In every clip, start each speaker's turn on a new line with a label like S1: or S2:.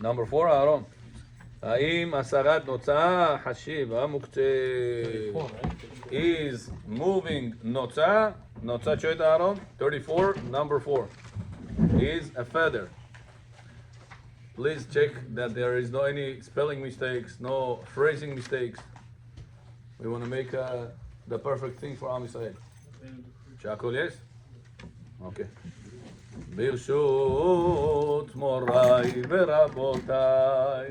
S1: Number 4, Aaron. האם הסרת נוצה חשיב המוקצה is moving נוצה שואלת אהרון 34 number 4 is a feather. Please check that there is no any spelling mistakes, no phrasing mistakes. We want to make the perfect thing for Am Yisrael. שהכל יש? אוקיי. ברשות מוריי ורבותיי.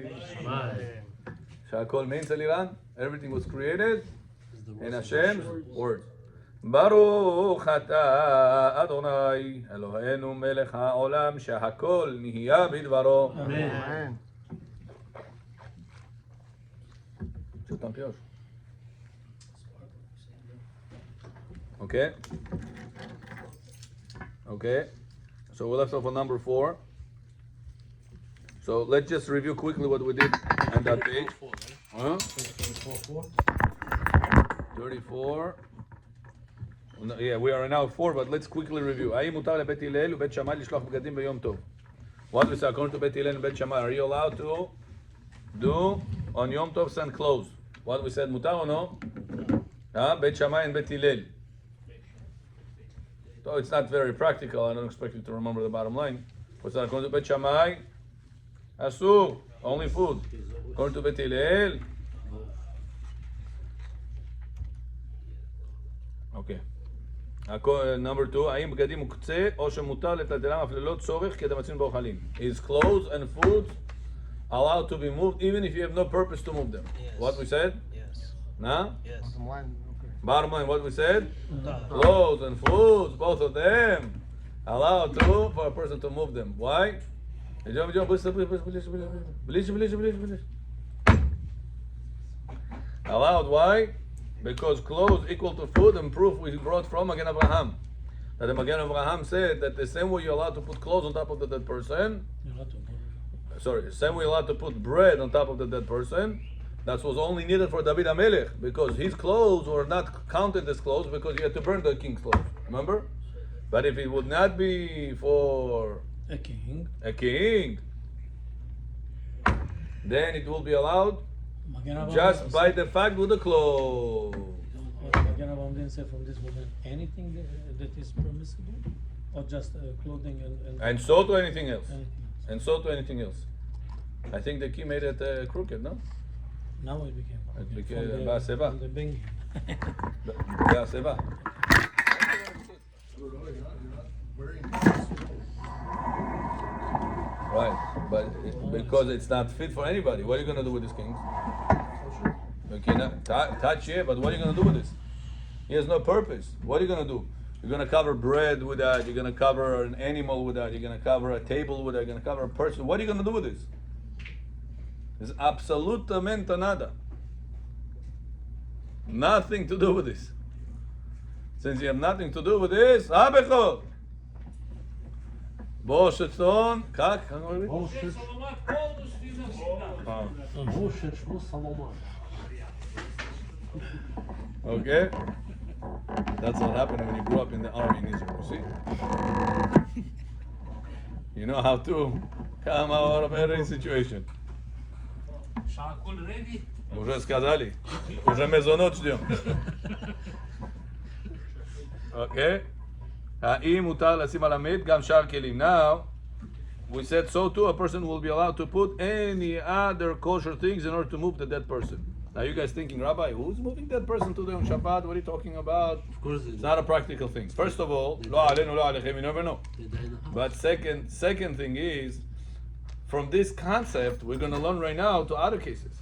S1: שהכל means Eliran, everything was created in Hashem's word. ברוך אתה אדוני אלוהינו מלך העולם שהכל נהיה בדברו. אמן. Okay. Okay. So we left off on number 4. So let's just review quickly what we did on that page. 34. No, yeah, we are now 4, but let's quickly review. האם מותר לבית הלל ובית שמאי לשלוח בגדים ביום טוב? What we say according to בית הלל ובית שמאי, are you allowed to do on Yom Tov send clothes? What we said, מותר או לא? בית שמאי and בית הלל. So it's not very practical. I don't expect you to remember the bottom line. What's that? According to Bet Shammai, Asur, only food. According to Bet Hillel, okay. Number 2, האם בגדים מוקצה או שמותר לטלטלם אף ללא צורך כדמצין באוכלים? Is clothes and food allowed to be moved even if you have no purpose to move them? Yes. What we said? Yes. Nah? Yes. Bottom line, what we said? Clothes and foods, both of them, allowed to for a person to move them. Why? Allowed, why? Because clothes equal to food, and proof we brought from Magen Avraham. That the Magen Avraham said that the same way you're allowed to put clothes on top of the dead person, the same way you're allowed to put bread on top of the dead person, that was only needed for David HaMelech, because his clothes were not counted as clothes because he had to burn the king's clothes. Remember? But if it would not be for a king, then it will be allowed just by the fact with the clothes.
S2: Magen Avraham didn't say from this woman anything that is permissible, or just clothing
S1: and so to anything else. And so to anything else. I think the key made it crooked, no?
S2: Now it became.
S1: It became Ba'aseva.
S2: The bing.
S1: Ba'aseva. Right, but because it's not fit for anybody. What are you going to do with these kings? You cannot touch it, but what are you going to do with this? He has no purpose. What are you going to do? You're going to cover bread with that. You're going to cover an animal with that. You're going to cover a table with that. You're going to cover a person. What are you going to do with this? It's absolutamente nada. Nothing to do with this. Since you have nothing to do with this, Abechot. Boshetzon, kak? Okay? That's what happened when you grew up in the army in Israel, you see? You know how to come out of every situation. Уже сказали. Уже мезонот ждем. Okay? האם מותר לשים על המת גם שאר כלים? Now, we said so too, a person will be allowed to put any other kosher things in order to move the dead person. Now you guys thinking, Rabbi, who's moving that person today on Shabbat? What are you talking about?
S3: Of course
S1: it's not a practical thing. First of all, lo alenu, lo alechem, you never know. But second thing is, from this concept, we're going to learn right now to other cases.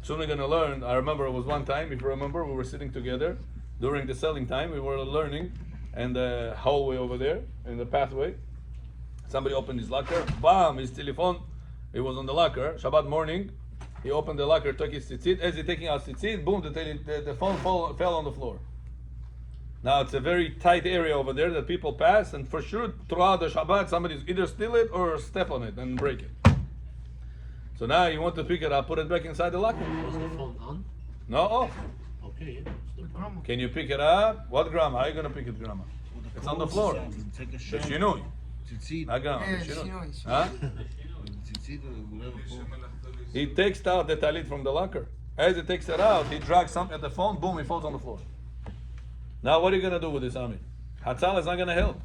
S1: Soon we're going to learn. I remember it was one time, if you remember, we were sitting together during the selling time. We were learning in the hallway over there, in the pathway. Somebody opened his locker. Bam! His telephone. It was on the locker. Shabbat morning. He opened the locker, took his tzitzit. As he's taking out tzitzit, boom! The phone fell on the floor. Now it's a very tight area over there that people pass, and for sure throughout the Shabbat, somebody's either steal it or step on it and break it. So now you want to pick it up, put it back inside the locker.
S3: Was the phone on?
S1: No, off.
S3: Okay, yeah.
S1: Can you pick it up? What grandma? How are you going to pick it, grandma? It's on the floor.
S4: Take a
S1: The
S4: shot.
S1: shinui.
S4: Tzitzit.
S1: Not grandma. The shinui. Huh? He takes out the talit from the locker. As he takes it out, he drags something at the phone, boom, he falls on the floor. Now what are you gonna do with this, Ami? Hatzal is not gonna help.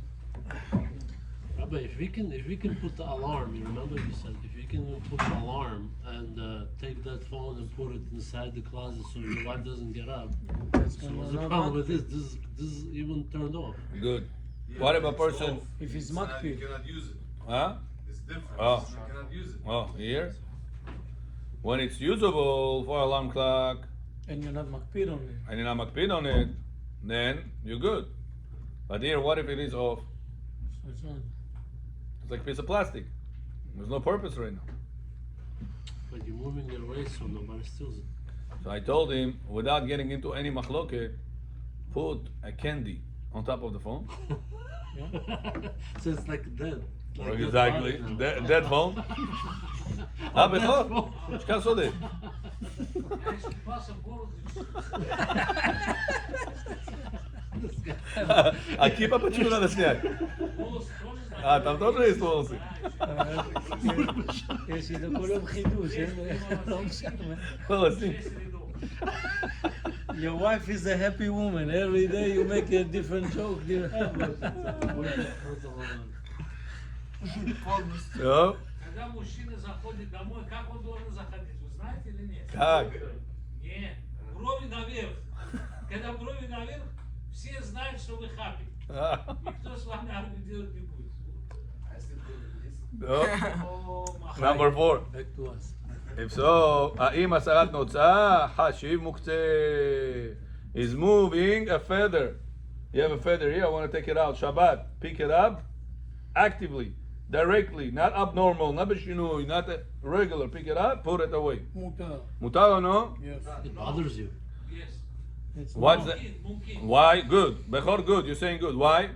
S3: Rabbi, if we can put the alarm, you remember you said if you can put the alarm and take that phone and put it inside the closet so your wife doesn't get up. So what's the problem with this? This is even turned off.
S1: Good. What if a person?
S2: If it's
S4: You
S2: makpid,
S4: cannot use it.
S1: Huh?
S4: It's different.
S1: Oh.
S4: You cannot use it.
S1: Oh, here. When it's usable for alarm clock,
S2: and you're not makpid on it,
S1: and you're not makpid on it, then you're good. But here, what if it is off?
S2: so it's on.
S1: It's like a piece of plastic. There's no purpose right now.
S3: But you're moving it away so nobody steals it.
S1: So I told him, without getting into any machloket, put a candy on top of the phone.
S3: So it's like dead. Like
S1: Exactly.
S3: dead body now.
S1: Dead phone. Ah, בכור? שכח סודי. Aqui pra continuar nesse aqui. Ah, tá todo isso, Wolsi.
S2: יש לי כל יום חידוש, לא משנה.
S1: Wolsi.
S2: Your wife is a happy woman. Every day you make a different joke.
S1: Все.
S5: Когда мужчина заходит домой, как он должен заходить? Вы знаете или нет?
S1: Как?
S5: Нет. Брови наверх. Когда брови наверх, все знают, что вы хаппи. Никто с вами армию делать не будет.
S1: No.
S5: О,
S1: Number 4.
S2: Back to us.
S1: If so, האם הסרת נוצה, חשיב מוקצה. Is moving a feather. You have a feather here, I want to take it out. Shabbat, pick it up actively, directly, not abnormal, not בשינוי, not a regular. Pick it up, put it away.
S2: מותר.
S1: מותר או no?
S2: Yes.
S3: It bothers you.
S5: Yes.
S2: It's
S1: What's
S2: not.
S1: the,
S5: Mumkin.
S1: why? Good. Bechor, good. You're saying good. Why?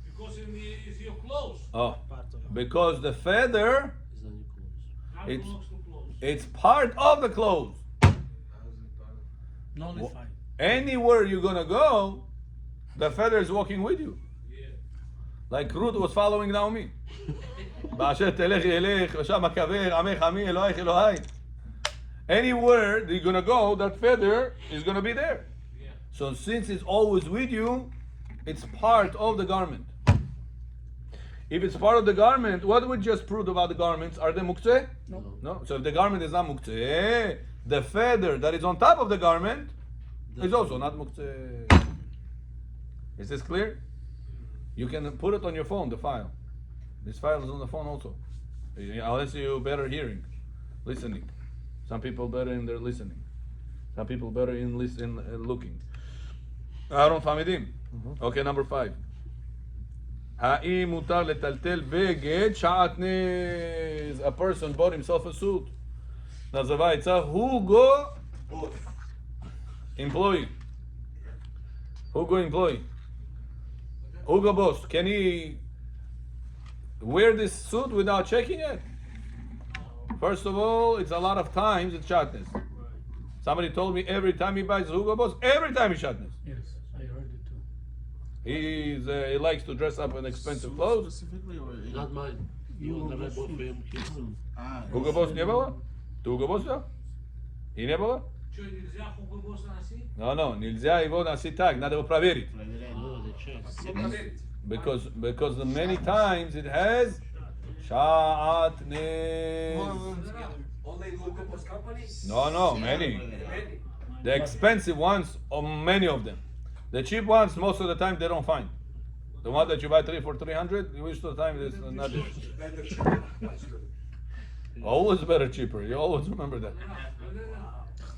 S5: Because it's your clothes.
S1: Oh, because the feather,
S3: It's on your clothes.
S5: How
S1: It's-
S5: belongs to clothes?
S1: it's part of the clothes.
S2: Nullified.
S1: Anywhere you're gonna go, the feather is walking with you.
S5: Yeah.
S1: Like Ruth was following Naomi. באשר תלך ילך, ושם אקבר, עמך עמי, אלוהיך אלוהי. Anywhere you're gonna go, that feather is gonna be there.
S5: Yeah.
S1: So since it's always with you, it's part of the garment. If it's part of the garment, what we just proved about the garments? Are they muktzeh?
S3: No.
S1: No. So if the garment is not muktzeh, the feather that is on top of the garment is also not muktzeh. Is this clear? You can put it on your phone, the file. This file is on the phone also. Unless you better hearing, listening. Some people better in their listening. Some people better in looking. אהרון חמידים. Okay, number 5. האם מותר לטלטל בגד שעטנז? A person bought himself a suit. называется Hugo employee. Hugo employee. Hugo boss. Can he wear this suit without checking it? First of all, it's a lot of times it's shatnez. Somebody told me every time he buys Hugo boss, every time he shatnez.
S2: Yes, I heard it too.
S1: He likes to dress up in expensive clothes.
S6: Specifically or
S3: Not mine. The one that I bought for him, kids.
S1: Hugo boss не было? Ты Hugo boss взял? И не было?
S5: Что, нельзя Hugo Boss носить?
S1: No, нельзя его носить так, надо его проверить.
S3: No, they changed.
S1: Because many times it has shatnez.
S7: Only Hugo Boss company?
S1: No, many.
S7: Many.
S1: The expensive ones, many of them. The cheap ones, most of the time they don't find. The one that you buy for 300, most of the time it's not there.
S7: Better cheaper.
S1: Always better cheaper. You always remember that.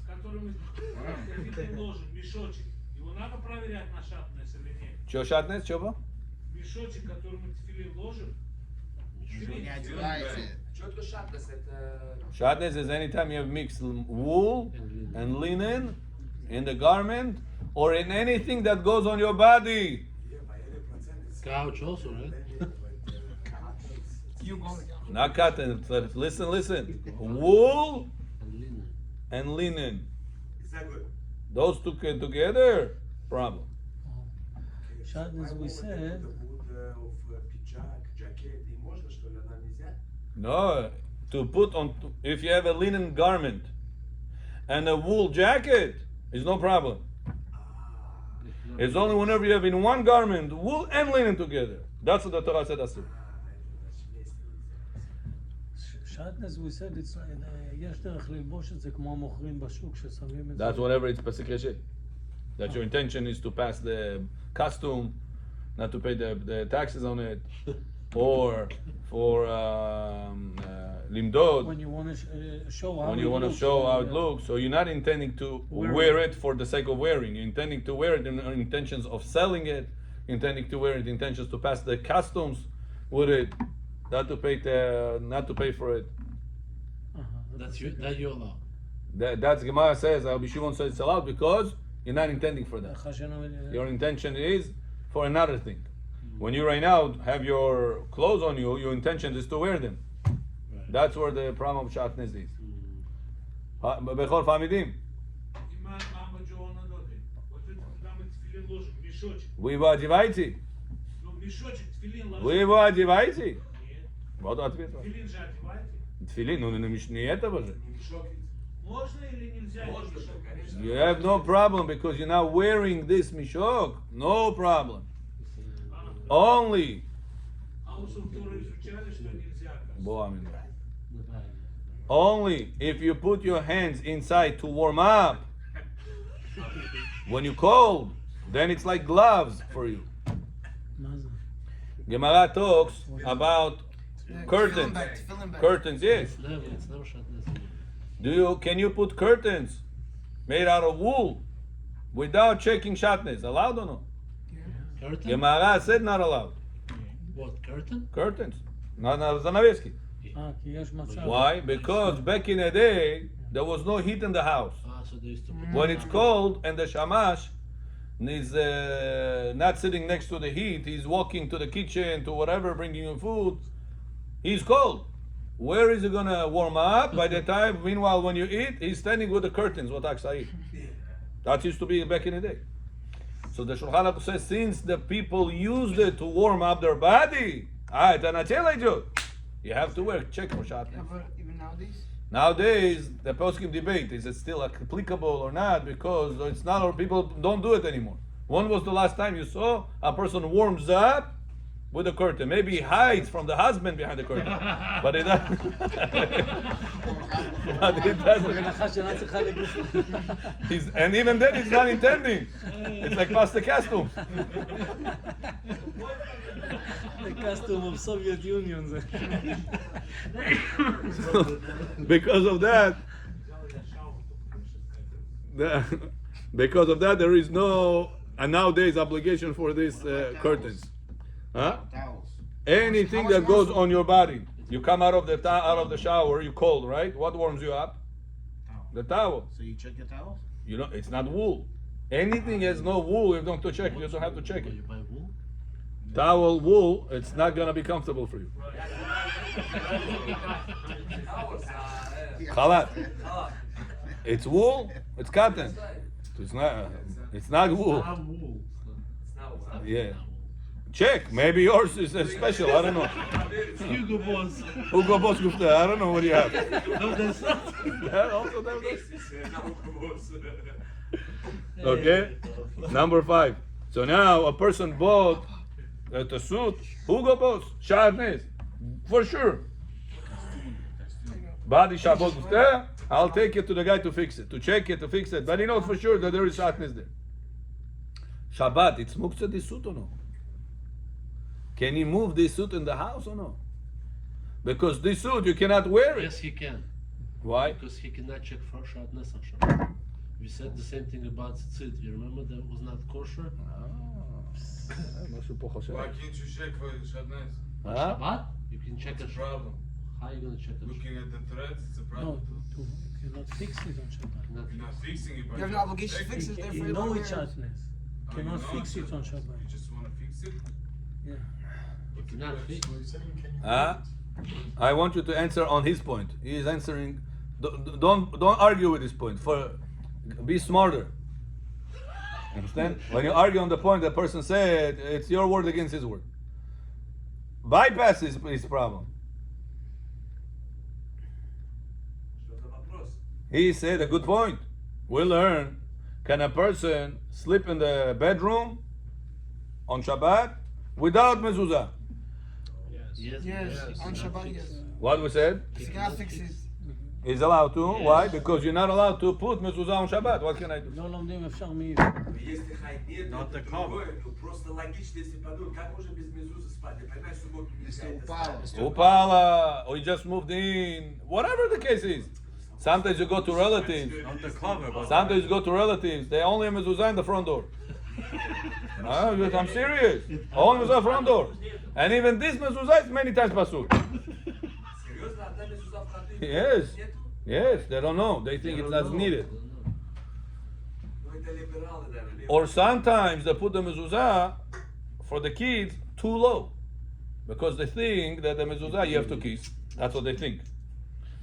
S5: Который мы ложим, мешочек. Его надо проверять на шатность или нет?
S1: Что shatnez? Что?
S5: Мешочек, который мы тефилин ложим.
S7: Четко шатность это...
S1: Shatnez is anytime you have mixed wool and linen in the garment or in anything that goes on your body.
S3: Couch also, right?
S1: Not cotton. Listen. Wool
S3: And linen.
S1: and linen.
S7: Is that good?
S1: Those two together, problem.
S2: Shatnez, we said,
S7: Пиджак, jacket, и можно, что ли, она нельзя?
S1: No, to put on, if you have a linen garment and a wool jacket, it's no problem. It's only whenever you have in one garment wool and linen together. That's what the Torah said asur.
S2: שעטנז, we said it's יש דרך ללבוש את זה כמו מוכרים בשוק ששמים את זה.
S1: That's whatever it's pasik reshe. That your intention is to pass the costume, not to pay the taxes on it, or for limdod.
S2: When you want to show how
S1: When you want to show how it looks, so you're not intending to wear it for the sake of wearing. You're intending to wear it in intentions of selling it, intending to wear it in intentions to pass the customs with it, not to pay for it.
S3: That you allow.
S1: That's Gemara says. Rabbi Shimon says it's allowed because you're not intending for that. Your intention is for another thing. When you right now have your clothes on you, your intention is to wear them.
S3: Right.
S1: That's where the problem of shatnez is. בכל פעמידים. Вы одеваете? Вы его одеваете? Вот ответ. Тфилин, ну не этого же.
S5: Можно или нельзя?
S1: You have no problem because you're not wearing this mishok. No problem. Only. Only if you put your hands inside to warm up. When you're cold, then it's like gloves for you. Gemara talks about curtains. Curtains, yes.
S3: It's never shatnez.
S1: Can you put curtains made out of wool without checking shatnez? Allowed or no?
S3: Curtain?
S1: Gemara said not allowed.
S3: What, curtain?
S1: Curtains. Not zanavesky. Why? Because back in the day, there was no heat in the house.
S3: So they used to put
S1: When it's cold and the shamash is not sitting next to the heat, he's walking to the kitchen, to whatever, bringing you food, he's cold. Where is he gonna warm up? By the time, meanwhile, when you eat, he's standing with the curtains, what Aksai. That used to be back in the day. So the Shulchan Aruch says, since the people used it to warm up their body, you have to wear check for shatnez.
S4: Even nowadays?
S1: Nowadays, the poskim debate, is it still applicable or not? Because it's not, or people don't do it anymore. When was the last time you saw a person warms up with a curtain? Maybe he hides from the husband behind the curtain. But it doesn't. But it doesn't. And even then, he's not intending. It's like past the costume.
S2: The costume of Soviet Union.
S1: Because of that, there is no nowadays obligation for these curtains. Huh?
S4: Towels.
S1: Anything that goes on your body. You come out of the shower, you're cold, right? What warms you up? The towel.
S4: So you check your towels?
S1: You know, it's not wool. Anything has no wool, you don't have to check. You don't have to check it.
S3: You buy wool?
S1: Towel, wool, it's not gonna be comfortable for you. Chalat. It's wool. It's cotton. It's not wool.
S3: Not wool.
S1: Yeah. Check. Maybe yours is special. I don't know.
S3: Hugo Boss.
S1: Hugo Boss Gupta. I don't know what you have.
S3: No, that's not.
S1: Yeah, also that was- Okay. Number 5. So now a person bought a suit. Hugo Boss. Shatnez. For sure. Body Shabbat Gupta. I'll take it to the guy to fix it, to check it, to fix it. But he knows for sure that there is shatnez there. Shabbat, it's muktzah this suit or no? Can he move this suit in the house or no? Because this suit, you cannot wear it.
S3: Yes, he can.
S1: Why?
S3: Because he cannot check for shatnez on Shabbat. We said the same thing about tzitzit. You remember that was not kosher?
S6: Why can't you check for Shatnez?
S3: On
S1: Huh?
S3: Shabbat? You can check
S6: It's a
S3: it.
S6: problem.
S3: How are you going to check it?
S6: Looking at the threads, it's a
S2: No,
S6: problem.
S2: you cannot fix it on Shabbat.
S3: Not
S6: You're not fixing it, but
S4: You have an obligation to fix it, therefore
S2: You
S4: you
S2: know
S4: don't
S2: it's
S4: wear it.
S2: shatnez.
S6: Oh,
S2: Cannot
S6: you know
S2: fix it
S6: it's
S2: on
S6: You
S2: Shabbat.
S6: just want to fix it?
S2: Yeah.
S6: What's the
S3: Not
S6: question?
S3: fixed.
S1: I want you to answer on his point. He is answering. Don't argue with his point. Be smarter. Understand? When you argue on the point, the person said it's your word against his word. Bypass his problem. He said a good point. We learn, can a person sleep in the bedroom on Shabbat without mezuzah?
S4: Yes, on Shabbat, yes.
S1: What we said?
S4: It's gonna fix it.
S1: He's allowed to. Why? Because you're not allowed to put mezuzah on Shabbat. What can I do?
S2: לא לומדים אפשר מי...
S7: Если хайдет,
S8: Not the
S7: это
S8: cover.
S7: другое, ну просто логично, если подумать, как можно без мезузы спать? Я понимаю, в субботу нельзя это ставить.
S1: Upala, or you just moved in, whatever the case is. Sometimes you go to relatives.
S8: Not the cover, but
S1: Sometimes you go to relatives. They only have mezuzah in the front door. I'm serious. Only mezuzah front door. And even this mezuzah is many times pasuk.
S7: Серьезно, одна мезуза входная?
S1: Yes.
S7: Нету?
S1: Yes, they don't know. They think it's not needed.
S7: Ну это либералы, наверное.
S1: Or sometimes they put the mezuzah for the kids too low. Because they think that the mezuzah you have to kiss. That's what they think.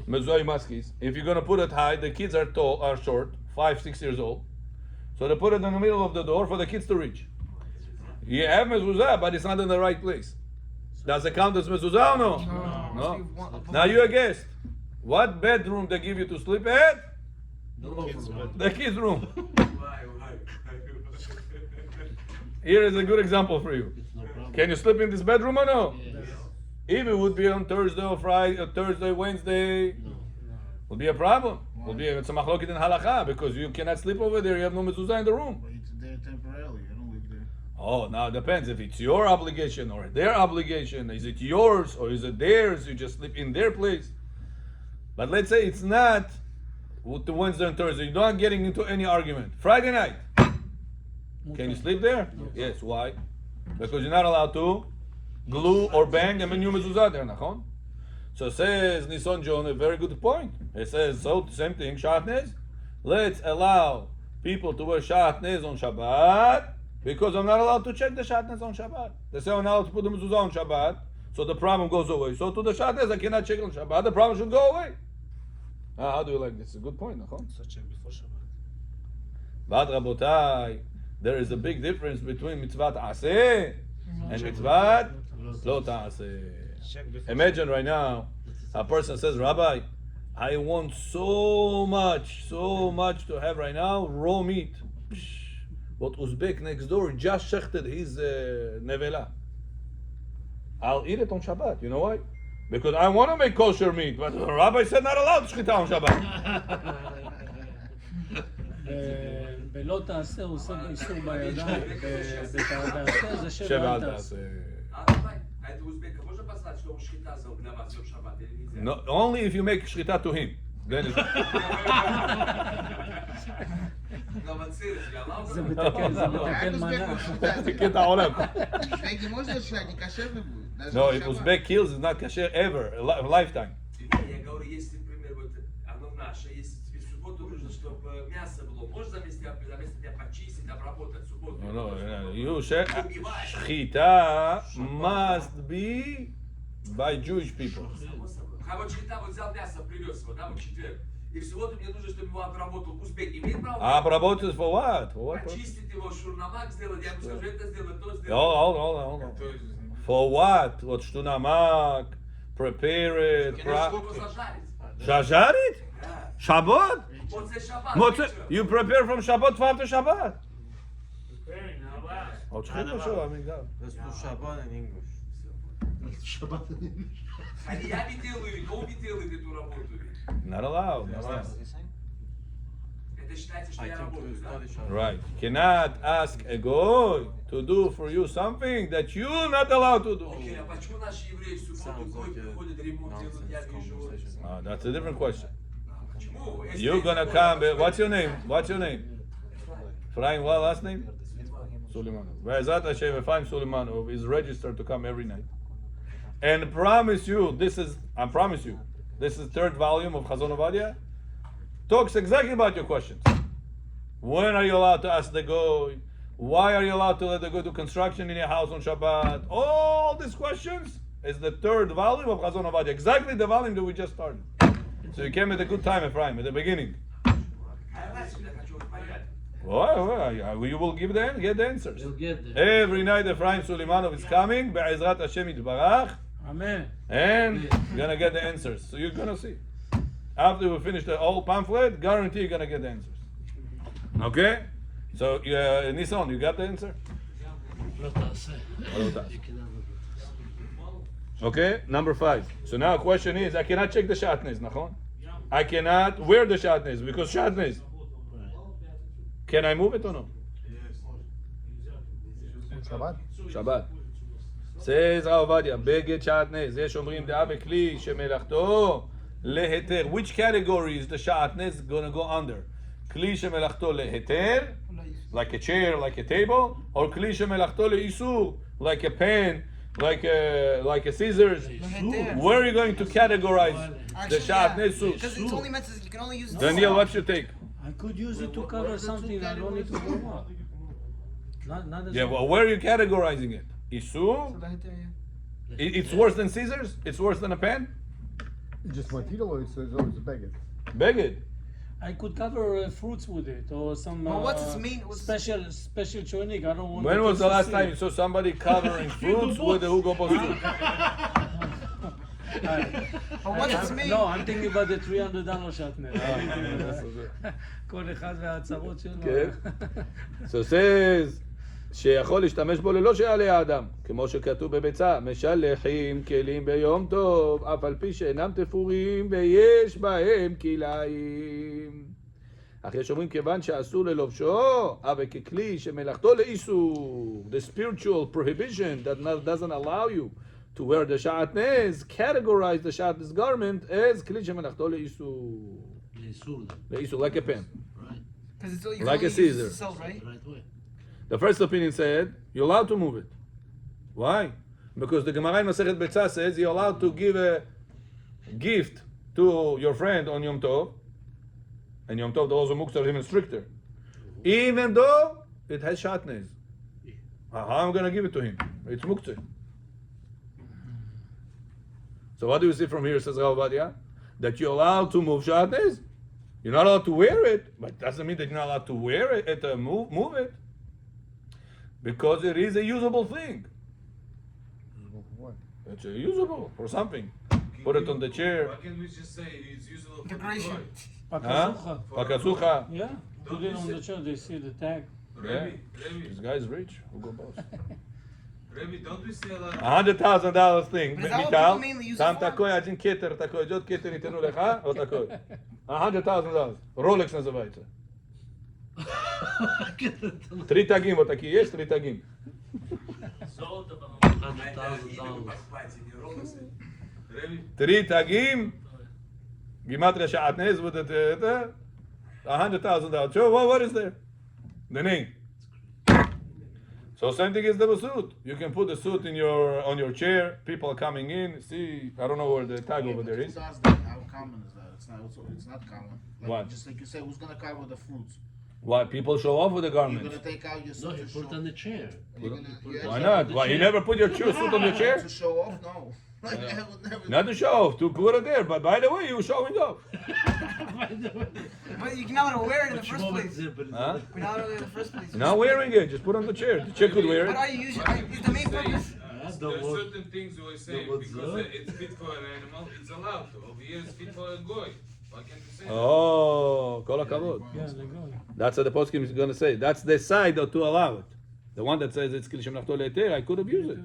S1: Mezuzah you must kiss. If you're going to put it high, the kids are tall, are short, 5, 6 years old. So they put it in the middle of the door for the kids to reach. You have mezuzah, but it's not in the right place. Does it count as mezuzah or no? No. Now you're a guest. What bedroom they give you to sleep at? The kids' room. Here is a good example for you.
S3: It's no problem.
S1: Can you sleep in this bedroom or no?
S3: Yes.
S1: If it would be on Thursday or Friday, or Thursday, Wednesday, would be a problem. Would be it's a machlokit in halacha because you cannot sleep over there. You have no mezuzah in the room.
S9: But it's there temporarily. I don't live there.
S1: Oh, now it depends if it's your obligation or their obligation. Is it yours or is it theirs? You just sleep in their place. But let's say it's not with the Wednesday and Thursday. You're not getting into any argument. Friday night. Can you sleep there? Yes. Why? Because you're not allowed to glue or bang a new mezuzah there, nachon? So says Nissan John a very good point. He says, so same thing, shatnez. Let's allow people to wear shatnez on Shabbat because I'm not allowed to check the shatnez on Shabbat. They say I'm not allowed to put the mezuzah on Shabbat, so the problem goes away. So to the shatnez I cannot check on Shabbat, the problem should go away. How do you like this? It's a good point, nachon?
S8: so check before Shabbat.
S1: But Rabotai, there is a big difference between mitzvat aseh and mitzvat lo ta'aseh.
S8: Check before
S1: Imagine right now, a person says, Rabbi, I want so much to have right now raw meat. But Uzbek next door just shechted his nevela. I'll eat it on Shabbat. You know why? Because I want to make kosher meat, but the Rabbi said not allowed shchita on Shabbat.
S2: בלא תעשה הוא עושה איסור בידיים, בתעשה זה שבע אל תעשה.
S7: А это узбека можно послать, что он шхита для вас в шаббат или нельзя?
S1: No, only if you make shchita to him. Then it's...
S2: זה מתקן מנה.
S1: תקן את העולם.
S9: Узбеки можно шать, не кошерный будет. Даже
S1: No,
S9: в
S1: if
S9: шаббат.
S1: Uzbek kills, it's not kasher ever, a lifetime.
S7: Я говорю, если, например, вот оно наше, если тебе в субботу нужно, чтобы мясо было, можешь заместо тебя почистить, обработать в субботу?
S1: No, you said shchita must be by Jewish people.
S7: Само собой. А вот шхита, вот взял мясо, привез его, да, вот в четверг. И в субботу мне нужно, чтобы его обработал. Узбек имеет право?
S1: Обработать for what? For what?
S7: Очистить его, шурнамак сделать, я ему скажу, это сделать, то сделать.
S1: Hold on. For what? What shtunamak? Prepare it.
S7: Его зажарить.
S1: Shajarit?
S7: Да.
S1: Shabbat?
S7: Вот за шаббат.
S1: Motze-
S7: вечером.
S1: You prepare from Shabbat for after Shabbat.
S5: Preparing, how about?
S1: Oh, shchita, sure, I mean,
S8: Let's do Shabbat in English.
S7: А не я ведь делаю, ведь он ведь делает эту работу. ведь.
S1: not allowed.
S7: Это считается, что
S8: I
S7: я
S8: think to
S7: работаю, да?
S8: study Shabbat.
S1: Right. Cannot ask a goy to do for you something that you're not allowed to do.
S7: Окей, а почему наши евреи в субботу
S8: Sounds like a
S7: ходят, ремонт делают, я
S8: nonsense
S7: вижу?
S8: conversation.
S1: That's a different question.
S7: Почему? Если
S1: You're
S7: эти
S1: gonna
S7: ходят,
S1: come.
S7: то
S1: What's your
S7: что?
S1: name? What's your name? Efraim, what last name? Suleimanov. Be'ezat Hashem, Efraim Suleimanov is registered to come every night. And promise you, I promise you, this is third volume of Chazon Ovadia. Talks exactly about your questions. When are you allowed to ask the goy? Why are you allowed to let the goy do construction in your house on Shabbat? All these questions is the third volume of Chazon Ovadia. Exactly the volume that we just started. So you came at a good time, Ephraim, at the beginning.
S7: А я раньше я хочу понять.
S1: Well, you will get the answers.
S3: You'll get there.
S1: Every night Ephraim Suleimanov is coming, Be'ezrat Hashem Yitbarach,
S2: אמן.
S1: and you're gonna get the answers. So you're gonna see. After we finish the whole pamphlet, guarantee you're gonna get the answers. Okay? So, Nissan, you got the answer?
S3: לא תעשה.
S1: לא תעשה.
S3: You can never.
S1: Okay, number 5. So now the question is, I cannot check the shatnez, nachon? I cannot wear the shatnez because shatnez. Can I move it or no?
S9: Shabbat?
S1: Shabbat. Says Rav Ovadia, בגד שעטנז, יש אומרים דעה בכלי שמלאכתו להיתר. Which category is the שעטנז gonna go under? כלי שמלאכתו להיתר, like a chair, like a table, or כלי שמלאכתו לאיסור, like a pen, like a scissors. Where are you going to categorize the שעטנז suit?
S4: Because it's only meant to, you can only use it.
S1: Daniel, what's your take?
S2: I could use it to cover something I don't need to warm up. Not as
S1: Yeah, well, where are you categorizing it? Isur? It's worse than scissors? It's worse than a pen?
S9: Just matilo or it's always a beggar?
S1: Beged.
S2: I could cover fruits with it or some
S4: But what's its mean? What's-
S2: special choinik. I don't want.
S1: When
S2: the
S1: was
S2: kids
S1: the
S2: to
S1: last
S2: see
S1: time
S2: it.
S1: you saw somebody covering fruits with a Hugo Boss suit?
S4: But what's its mean?
S2: No, I'm thinking about the $300 shatner. כל אחד וההצהרות שלו.
S1: כן. So says, שיכול להשתמש בו ללא שיעלה האדם, כמו שכתוב בביצה, משלחים כלים ביום טוב, אף על פי שאינם תפורים ויש בהם כליים. אך יש אומרים כיוון שאסור ללובשו, אבל ככלי שמלאכתו לאיסור, the spiritual prohibition that doesn't allow you to wear the שעטנז, categorize the שעטנז garment as כלי שמלאכתו לאיסור.
S3: לאיסור.
S1: לאיסור, like a pen.
S3: Right.
S4: Because it's you can
S1: Like a
S4: only use
S1: Caesar.
S4: it itself, right?
S3: Right way.
S1: The first opinion said, you're allowed to move it. Why? Because the Gemara in Masechet Betzah says you're allowed to give a gift to your friend on Yom Tov, and Yom Tov the laws of Muktzah are even stricter, even though it has shatnez. How am I going to give it to him? It's Muktzah. So what do you see from here, says Rav Ovadia? That you're allowed to move shatnez. You're not allowed to wear it, but it doesn't mean that you're not allowed to wear it, move it. Because it is a usable thing. It's usable for something. Put it on the chair.
S6: Why can't we just say it's usable for
S4: Decoration.
S6: Detroit?
S1: Huh? Pakazucha.
S2: Yeah, put it on the chair. They see the tag.
S1: Yeah.
S6: Rebbe,
S1: This guy's rich. Hugo Boss.
S6: Rebbe, don't we see a lot of
S1: $100,000 thing.
S4: But is that what people mainly use it
S1: Tam
S4: for?
S1: такой один кетер, такой идет, кетер ניתנו לך, вот такой. $100,000. Rolex называется. 3 тагим вот такие есть, 3 тагим.
S3: $100,000.
S1: 3 тагим. Гематрия шатнез, вот это. $100,000. So what is there? The name. So same thing is the suit. You can put the suit in on your chair. People are coming in. See, I don't know where the tag over there is.
S9: How common is that? It's not common. Like,
S1: What?
S9: Just like you said, who's gonna cover the fruits?
S1: Why people show off with the
S9: You're
S1: garments?
S9: gonna take out your
S3: No,
S9: suit
S3: you
S9: to
S3: put it
S9: show.
S3: on the chair.
S9: You're gonna, yeah,
S1: Why not? Why you never put your suit on your chair?
S9: To show off? No. Like, I would never.
S1: Not to show off, to put it there. But by the way, you showing off.
S4: But you're not gonna wear it in the first place.
S1: Huh?
S4: You're not gonna wear it in the first place.
S1: Not wearing it. Just put it on the chair. The chair could wear
S4: But
S1: it.
S4: are you using? Is the main purpose?
S6: there are certain things we say because it's fit for an animal, it's allowed to. Over here, it's fit for a goy. Why can't you say that?
S1: Oh, kol hakavod.
S2: Yeah, they go.
S1: That's what the poskim is going to say. That's the side to allow it. The one that says it's kli shemlachto le'eter, I could abuse it.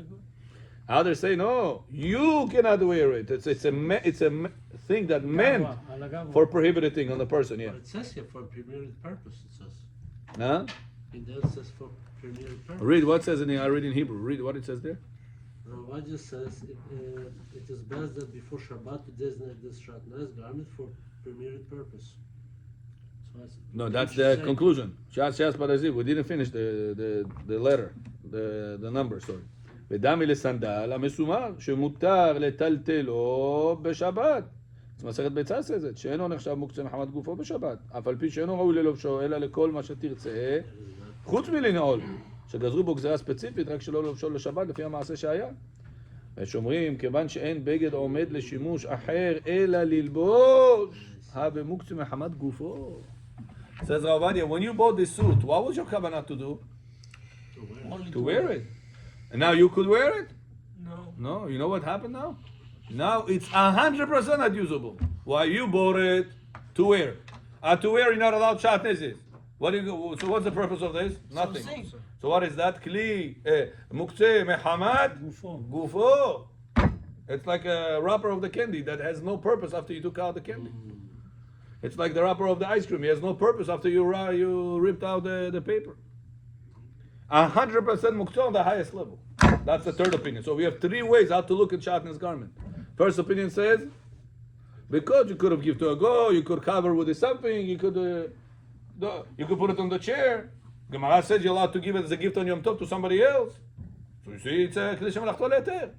S1: Others say no, you cannot wear it. It's a thing that meant for prohibiting on the person. Yeah.
S3: But it says here for permitted purpose, it says.
S1: Huh?
S3: In there it says for permitted purpose.
S1: Read what it says in the. I read in Hebrew. Read what it says there.
S3: What just says it is best that before Shabbat to designate this shatnez garment for permitted purpose. So
S1: No, that's the conclusion. Shas Baraziv. We didn't finish the letter, the number. Sorry. ודמי לסנדל המסומר שמותר לטלטלו בשבת. אז מסכת ביצה עושה את זה, שאינו נחשב מוקצה מחמת גופו בשבת, אף על פי שאינו ראוי ללובשו, אלא לכל מה שתרצה, חוץ מלנעול, שגזרו בו גזרה ספציפית, רק שלא ללובשו לשבת, לפי המעשה שהיה. ויש אומרים, כיוון שאין בגד עומד לשימוש אחר, אלא ללבוש, במוקצה מחמת גופו. Says Rav Ovadia, when you bought this suit, what was your kavanah to do? To wear it. And now you could wear it?
S4: No.
S1: No, you know what happened now? Now it's 100% not usable. Why you bought it to wear? To wear, you're not allowed shatnezes. So what's the purpose of this? Nothing. So what is that? Kli muktzeh mehamad gufo. It's like a wrapper of the candy that has no purpose after you took out the candy. It's like the wrapper of the ice cream. It has no purpose after you ripped out the paper. 100% muktzeh on the highest level. That's the third opinion. So we have three ways how to look at shatnez garment. First opinion says, because you could have given to a go, you could cover with something, you could put it on the chair. Gemara says you're allowed to give it as a gift on Yom Tov to somebody else. So you see, it's a kli shemelachto le'eter.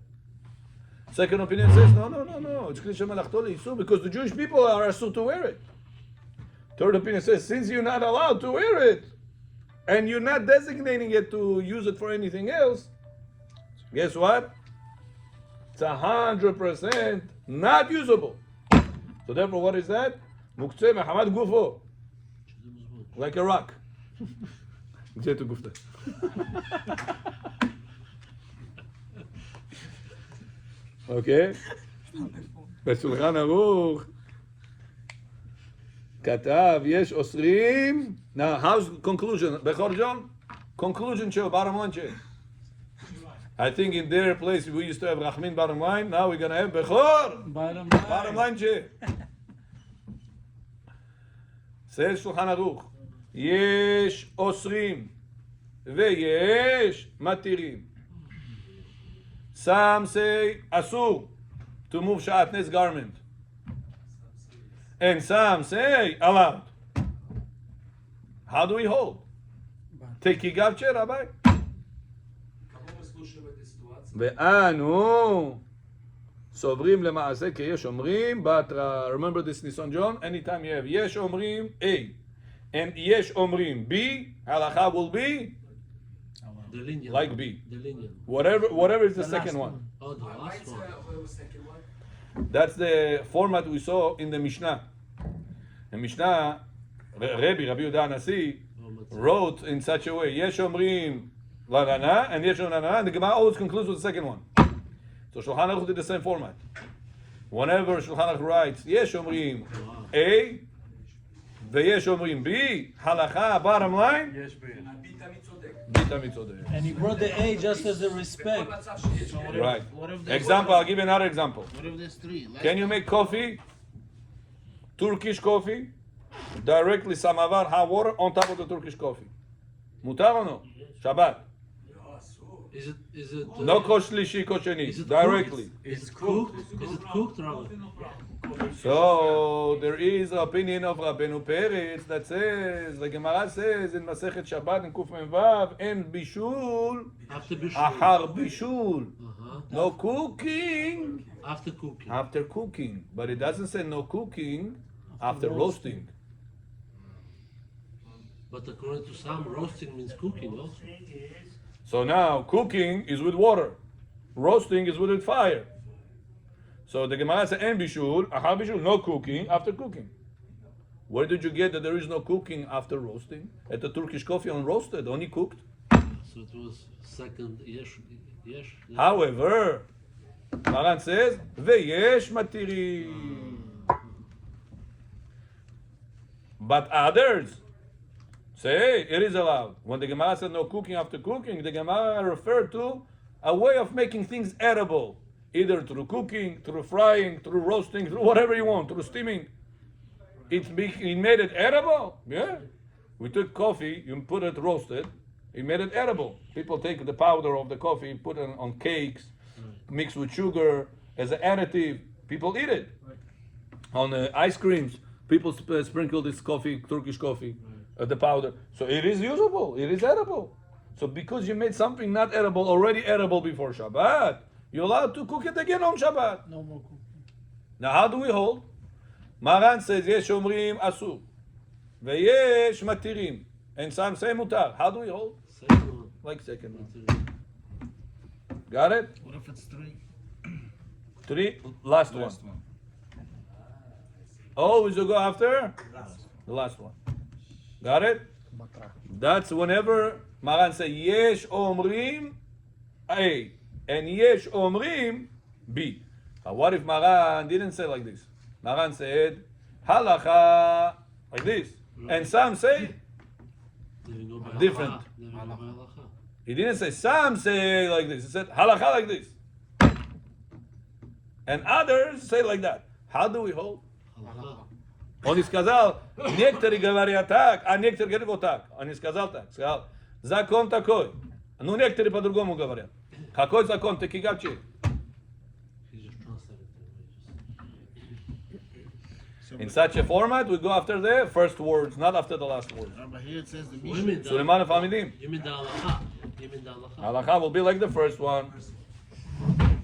S1: Second opinion says, no, it's kli shemelachto le'isur because the Jewish people are asur to wear it. Third opinion says, since you're not allowed to wear it, and you're not designating it to use it for anything else, guess what? It's 100% not usable. So therefore, what is that? Muktzeh mehamad gufo. Like a rock. Okay? בשולחן ערוך כתב, יש אוסרים. Now, how's conclusion? בכור ג'ון? Conclusion show, bottom line show. I think in their place we used to have Rachmin bottom line. Now we're gonna have Bechor bottom line show. Says Shulchan Aruch, יש אוסרים ויש מתירים. Some say asur to move shatnez garment, and some say allowed. How do we hold? Take Gavche, Rabbi. ואנו סוברים למעשה כי יש אומרים, but remember this Nissan John, anytime you have יש אומרים A and יש אומרים B, halacha will be
S3: The linear.
S1: like B.
S3: The linear.
S1: Whatever is the second one.
S3: Oh, the last one.
S1: That's the format we saw in the Mishnah. The Mishnah, Rabbi Yehuda Hanasi wrote in such a way, יש אומרים Lana and Yesh Lana, and the Gemara always concludes with the second one. So Shulchan Aruch did the same format. Whenever Shulchan Aruch writes Yesh Omrim A, Veyesh Omrim B, Halacha, bottom line, Bita mitzodeh.
S2: And he brought the A just as a respect.
S1: Right.
S9: What if there's
S1: Example, I'll give you another example.
S9: What if there's three?
S1: Can you make coffee, Turkish coffee, directly samavar, hot water on top of the Turkish coffee? Mutar or no? Shabbat.
S3: Is it
S1: No kosh lishi, kosh sheni,
S3: is it
S1: directly.
S3: Cooked? Is it cooked? Is it cooked, Rabbi?
S1: So there is an opinion of Rabbeinu Peretz that says, the Gemara says in Masechet Shabbat in Kuf Mem Vav, en bishul,
S3: After bishul.
S1: ahar bishul,
S3: Uh-huh.
S1: no cooking
S3: After cooking.
S1: after cooking, but it doesn't say no cooking after roasting.
S3: But according to some, roasting means cooking also.
S1: So now cooking is with water, roasting is with fire. So the Gemara says en bishul, ahar bishul, no cooking after cooking. Where did you get that there is no cooking after roasting? At the Turkish coffee unroasted, only cooked.
S3: So it was second yesh.
S1: However, Maran says, "Veyesh matirim." But others say it is allowed. When the Gemara said no cooking after cooking, the Gemara referred to a way of making things edible, either through cooking, through frying, through roasting, through whatever you want, through steaming. It made it edible. Yeah, we took coffee, you put it roasted. He made it edible. People take the powder of the coffee, put it on cakes, mix with sugar as an additive. People eat it. On ice creams, people sprinkle this coffee, Turkish coffee, the powder. So it is usable. It is edible. So because you made something not edible, already edible before Shabbat, you're allowed to cook it again on Shabbat.
S2: No more cooking.
S1: Now how do we hold? Maran says, yesh omrim asur, veyesh matirim. And some say mutar. How do we hold?
S3: Second one.
S1: Like second one. Got it?
S9: What if it's three?
S1: Three, last one. Always you go after the last one. Got it? That's whenever Maran say yesh omrim A and yesh omrim B. What if Maran didn't say like this? Maran said, halacha, like this. And some say, different. He didn't say, some say like this. He said, halacha like this. And others say like that. How do we hold? Он не сказал, некоторые говорят так, а некоторые говорят вот так. Он не сказал так. Сказал, закон такой. Ну, некоторые по-другому говорят. Какой закон? Ты как чей? In such a format, we go after the first words, not after the last words.
S9: But here it says the
S3: You
S9: Mishnah.
S3: mean
S1: Sulaiman
S3: you mean the halacha? You mean the halacha?
S1: Halacha will be like the first one.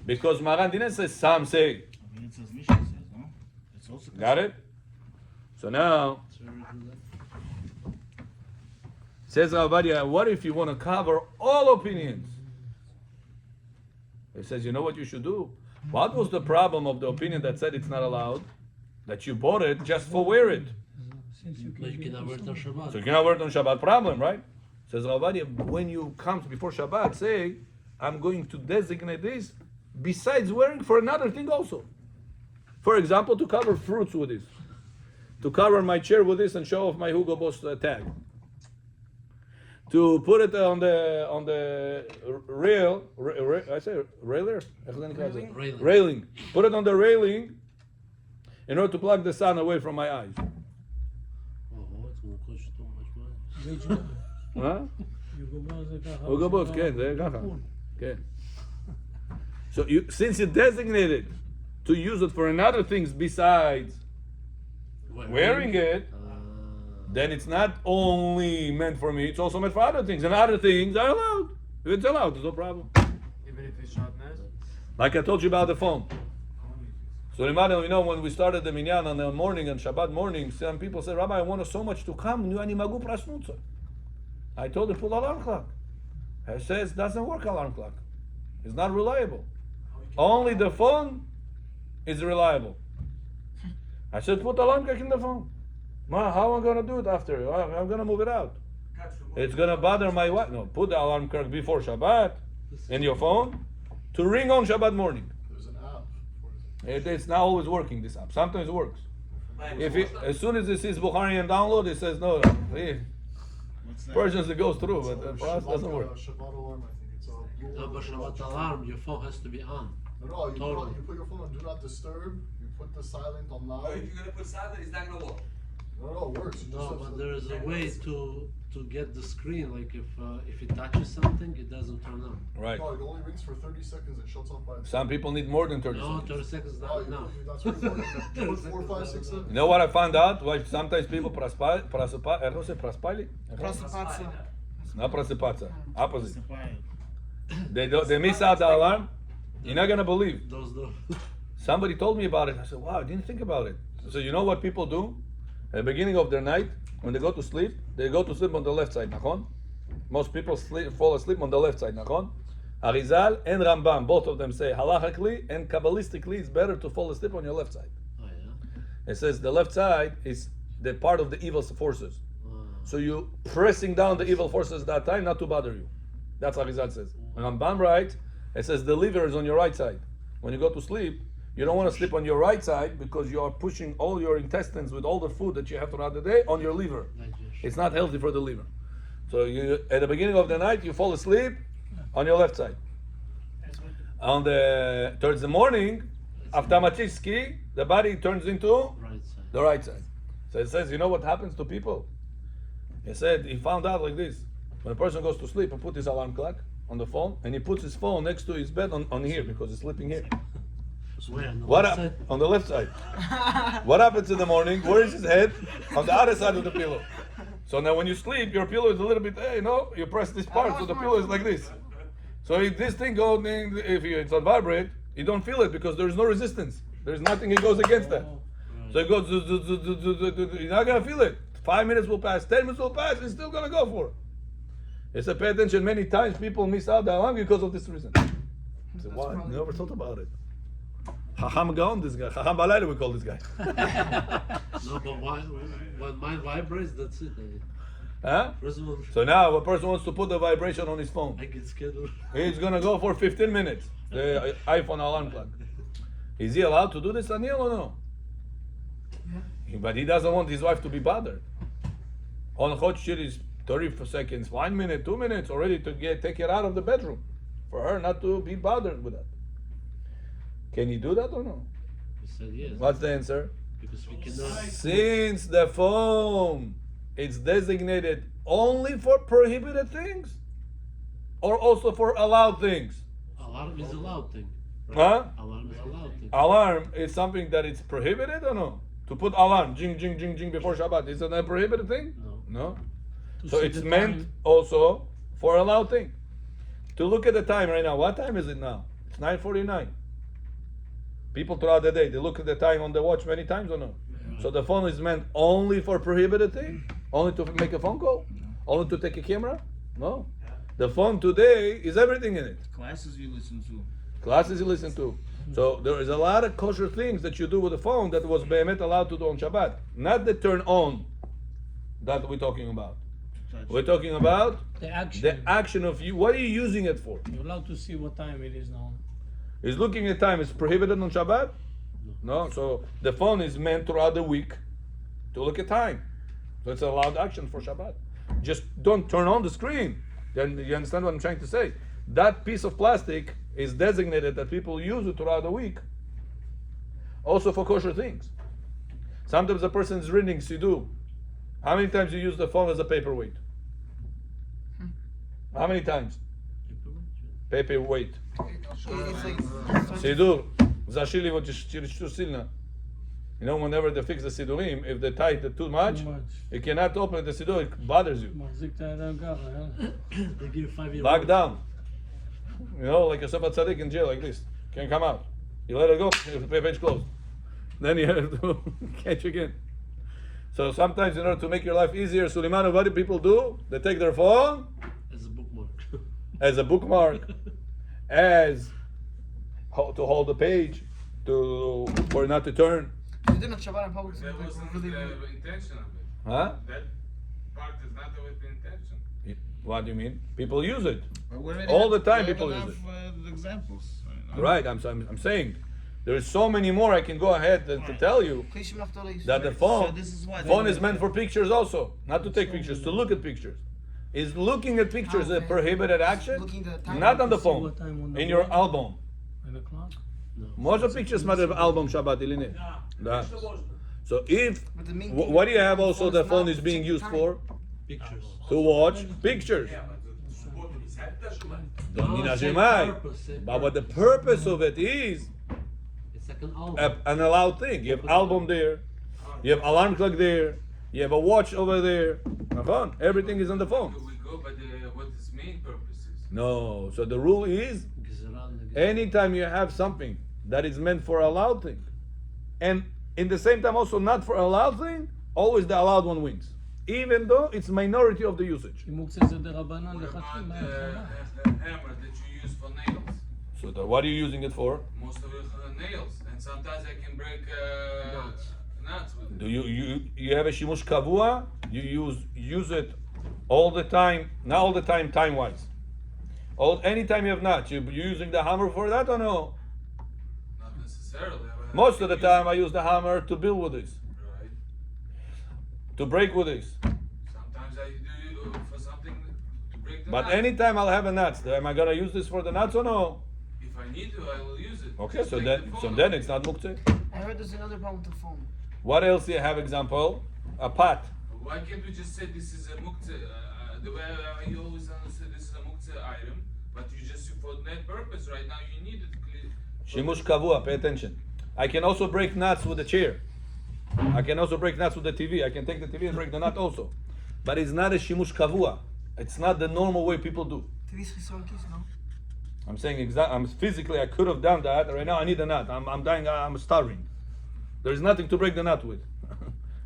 S1: Because Maran didn't say some say.
S9: Here it says Mishnah says, no? It's also
S1: Got it? So now, says Avadia, what if you want to cover all opinions? He says, you know what you should do? What was the problem of the opinion that said it's not allowed? That you bought it just for wear it.
S2: Since you
S3: But you
S2: can
S3: cannot wear it on Shabbat.
S1: So you cannot wear it on Shabbat, problem, right? Says Avadia, when you come before Shabbat, say, I'm going to designate this besides wearing for another thing also. For example, to cover fruits with this. To cover my chair with this and show off my Hugo Boss tag. To put it on the rail, I say railer? Railing. Put it on the railing in order to block the sun away from my eyes.
S3: Oh, it's going to cost you too much money.
S1: Huh? Hugo Boss, כן, זה ככה. כן. So since you designated to use it for another things besides wearing it, then it's not only meant for me, it's also meant for other things. And other things are allowed. If it's allowed, there's no problem.
S8: Even if it's shortness?
S1: Like I told you about the phone. So when we started the minyan on the morning, on Shabbat morning, some people said, Rabbi, I want us so much to come. I told him, put alarm clock. He says, doesn't work alarm clock. It's not reliable. Only the phone is reliable. I said, put alarm clock in the phone. Ma, how am I going to do it after? I'm going to move it out. It's going to bother my wife. No, put the alarm clock before Shabbat in your phone to ring on Shabbat morning.
S10: There's an app for it.
S1: It's not always working, this app. Sometimes it works. As soon as it sees Bukhari and download, it says no.
S9: What's that?
S1: Persians it goes through, but
S10: It's
S1: for us it doesn't work.
S10: Shabbat alarm, I think it's a
S3: No, but Shabbat alarm, your phone has to be on.
S10: No, you,
S3: Totally.
S10: you put your phone on do not disturb, you put the silent on loud.
S7: But if you're gonna put silent, it's not gonna work.
S10: No, it works. You
S3: No,
S10: just have
S3: but
S10: to-
S3: there is a way to get the screen. Like if it touches something, it doesn't turn on.
S1: Right.
S10: No, it only rings for 30 seconds and shuts off by itself.
S1: Some people need more than 30
S3: No,
S1: seconds.
S3: 30 seconds is
S10: Oh,
S3: not
S10: you
S3: enough.
S10: put, that's what you put 4, 5, 6, 7.
S1: You know what I found out? Why sometimes people проспали?
S4: Просыпаться.
S1: Not просыпаться. Opposite. They miss out the alarm. You're not gonna believe.
S3: Those the
S1: Somebody told me about it. I said, wow, I didn't think about it. So you know what people do? At the beginning of their night, when they go to sleep on the left side, nachon? Most people fall asleep on the left side, nachon? Arizal and Rambam, both of them say, halachically and kabbalistically, it's better to fall asleep on your left side.
S3: oh yeah.
S1: It says the left side is the part of the evil forces. So you pressing down the evil forces at that time, not to bother you. That's what Arizal says. And Rambam writes, it says the liver is on your right side. When you go to sleep, you don't want to sleep on your right side because you are pushing all your intestines with all the food that you have throughout the day on your liver. It's not healthy for the liver. So you, at the beginning of the night, you fall asleep on your left side. Towards the morning, after Machiski, the body turns into
S3: Right side.
S1: the right side. So it says, you know what happens to people? He said he found out like this. When a person goes to sleep and put his alarm clock on the phone, and he puts his phone next to his bed on here because he's sleeping here.
S3: Where on the
S1: What
S3: left
S1: up
S3: side?
S1: on the left side? What happens in the morning? Where is his head? On the other side of the pillow. So now when you sleep, your pillow is a little bit, you press this part, so the pillow is like this. So if this thing goes, if it's on vibrate, you don't feel it because there is no resistance. There's nothing that goes against that. So it goes, you're not gonna feel it. 5 minutes will pass, 10 minutes will pass, it's still gonna go for it. It's a pay attention. Many times people miss out the alarm because of this reason. I said, why? Never thought about it. Chacham Gaon, this guy. Chacham Balayla, we call this guy.
S3: No, but why? When mine vibrates, that's it.
S1: Huh?
S3: First of all,
S1: So now a person wants to put the vibration on his phone.
S3: I get scared.
S1: He's gonna go for 15 minutes. The iPhone alarm clock. Is he allowed to do this, Daniel, or no? But he doesn't want his wife to be bothered. On hot shit is 30 seconds, 1 minute, 2 minutes already to take her out of the bedroom. For her not to be bothered with that. Can you do that or no?
S3: We said yes.
S1: What's the answer?
S3: Because we cannot.
S1: Since the phone is designated only for prohibited things or also for allowed things?
S3: Alarm is allowed thing.
S1: Huh?
S3: Alarm is allowed thing.
S1: Alarm is something that it's prohibited or no? To put alarm, jing, jing, jing, jing before Shabbat, is that a prohibited thing? No.
S2: To
S1: So
S2: see
S1: it's
S2: the
S1: meant
S2: time.
S1: also for allowed thing. To look at the time right now, what time is it now? It's 9:49. People throughout the day, they look at the time on the watch many times or no? So the phone is meant only for prohibited thing? Only to make a phone call? Only to take a camera? No. The phone today is everything in it.
S9: Classes you listen to.
S1: Classes you listen to. So there is a lot of kosher things that you do with the phone that was behemet allowed to do on Shabbat. Not the turn on that we're talking about. We're talking about
S2: The action.
S1: the action of you. What are you using it for?
S2: You're allowed to see what time it is now.
S1: Is looking at time is prohibited on Shabbat? No. So the phone is meant throughout the week to look at time. So it's allowed action for Shabbat. Just don't turn on the screen. Then you understand what I'm trying to say. That piece of plastic is designated that people use it throughout the week. Also for kosher things. Sometimes a person is reading Siddur. How many times you use the phone as a paperweight? How many times? Paperweight.
S4: It's like,
S1: Siddur. Zashili вот чересчур сильно. You know, whenever they fix the Siddurim, if they tight it too much, you cannot open the Siddur, it bothers you.
S2: מחזיק את הידיים ככה,
S3: They give 5-year.
S1: Lock down. You know, like a Shabbat Tzaddik in jail, like this. Can't come out. You let it go, the page closed. Then you have to catch again. So sometimes, in order to make your life easier, Suleiman, what do people do? They take their phone
S3: As a bookmark.
S1: as a bookmark, as to hold the page, for not to turn.
S4: you didn't Shabbat in public.
S6: That wasn't
S4: really
S6: the intention of it.
S1: Huh?
S6: That part is not with the intention.
S1: What do you mean? People use it.
S9: We
S1: All the time
S9: we
S1: people
S9: have
S1: use it.
S9: Examples.
S1: Right, I'm saying. There's so many more I can go ahead to tell you that the phone,
S9: So this is what-
S1: phone is meant for pictures also, not to take pictures, to look at pictures. Is looking at pictures a prohibited action? Not on the phone, in your album.
S2: 9 o'clock.
S1: Можно pictures смотреть в album Shabbat или нет? Да. So if, what do you have also the phone is being used for?
S3: Pictures.
S1: To watch pictures. Don't need nажимай. But what the purpose of it is,
S3: It's like an album.
S1: an allowed thing. You have album there, you have alarm clock there, you have a watch over there. On phone, everything is on the phone.
S6: We go by what its main purpose is.
S1: No, so the rule is, anytime you have something that is meant for allowed thing, and in the same time also not for allowed thing, always the allowed one wins, even though it's minority of the usage.
S2: אם מוקצה זה דרבנן
S6: What
S2: לכתחילה
S6: about
S2: מההתחלה.
S6: the hammer that you use for nails?
S1: So what are you using it for?
S6: Most of it nails, and sometimes I can break nuts with it.
S1: Do you have a shimush kavua? You use it all the time, not all the time time wise. Anytime you have nuts, you using the hammer for that or no?
S6: Not necessarily.
S1: Most of the time I use the hammer to build with this,
S6: Right.
S1: to break with this.
S6: Sometimes I do for something to break the
S1: But
S6: nuts.
S1: anytime I'll have a nuts, am I gonna use this for the nuts or no?
S6: If I need to, I will use it.
S1: Okay,
S6: Just
S1: so
S6: take
S1: then
S6: the
S1: so
S6: phone
S1: then
S6: away.
S1: it's not muktzeh.
S4: I heard there's another problem with the phone.
S1: What else do you have example? A pot.
S6: Why can't we just say this is a muktzeh? The way you always understand this is a muktzeh item, but you just for that purpose right now you need it.
S1: Shimush kavua, pay attention. I can also break nuts with a chair. I can also break nuts with the TV. I can take the TV and break the nut also. But it's not a shimush kavua. It's not the normal way people do.
S4: TV's Chisronkis, no?
S1: I'm saying I'm physically I could have done that. Right now I need a nut. I'm dying. I'm starving. There's nothing to break the nut with.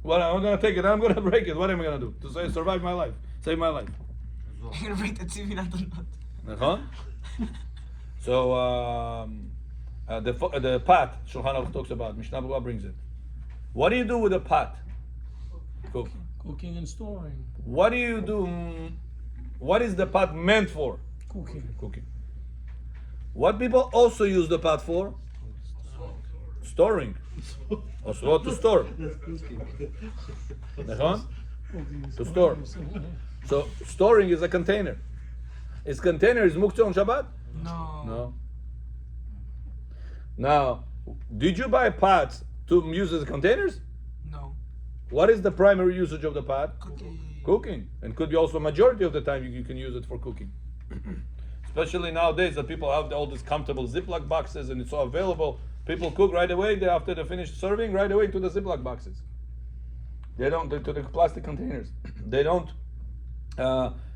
S1: What I'm gonna take it. I'm gonna break it. What am I gonna do to survive my life, save my life?
S4: You're gonna break the TV, not the nut.
S1: Uh-huh. So the pot Shulchan Aruch talks about. Mishnah Berurah brings it. What do you do with a pot? Cook.
S2: Cooking and storing.
S1: What do you do? What is the pot meant for?
S2: Cooking.
S1: Cooking. What people also use the pot for? Storing. אסורות to store. נכון? To store. So storing is a container. Is container is muktzah on Shabbat?
S4: No.
S1: No. Now, did you buy pots to use as containers?
S4: No.
S1: What is the primary usage of the pot?
S4: Cooking.
S1: Cooking. And could be also majority of the time you can use it for cooking. Especially nowadays that people have all these comfortable Ziploc boxes and it's all available. People cook right away after they finish serving, right away to the Ziploc boxes. They don't, to the plastic containers. They don't,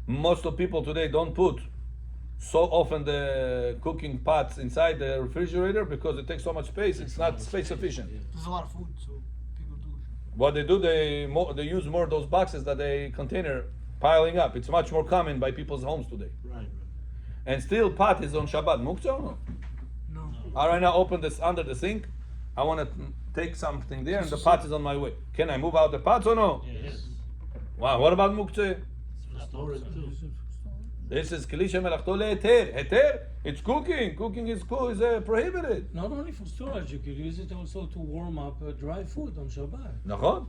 S1: most of people today don't put so often the cooking pots inside the refrigerator because it takes so much space, it's not space sufficient.
S4: There's a lot of food, so people do.
S1: What they do, they use more of those boxes that they container piling up. It's much more common by people's homes today.
S3: Right.
S1: And still pot is on Shabbat. Muktzah or no?
S4: No.
S1: I right now open this under the sink. I want to take something there and the pot is on my way. Can I move out the pots or no?
S3: Yes.
S1: Wow, what about muktzah?
S3: It's for storage too.
S1: This is Klisha Melachto Le'eter. Heter, it's cooking. Cooking is prohibited.
S2: Not only for storage, you could use it also to warm up dry food on Shabbat.
S1: Nachon?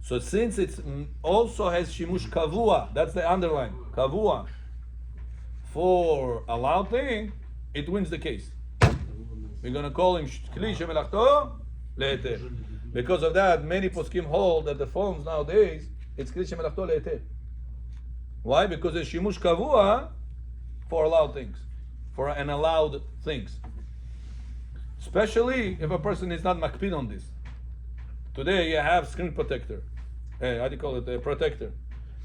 S1: So since it also has shimush kavua, that's the underline, kavua, for a loud thing, it wins the case. We're going to call him Kli Shemelachto Le'eter. Because of that, many poskim hold that the phones nowadays, it's Kli Shemelachto Le'eter. Why? Because it's shimush kavua for allowed things, for an allowed things. Especially if a person is not makpid on this. Today you have screen protector. How do you call it? A protector.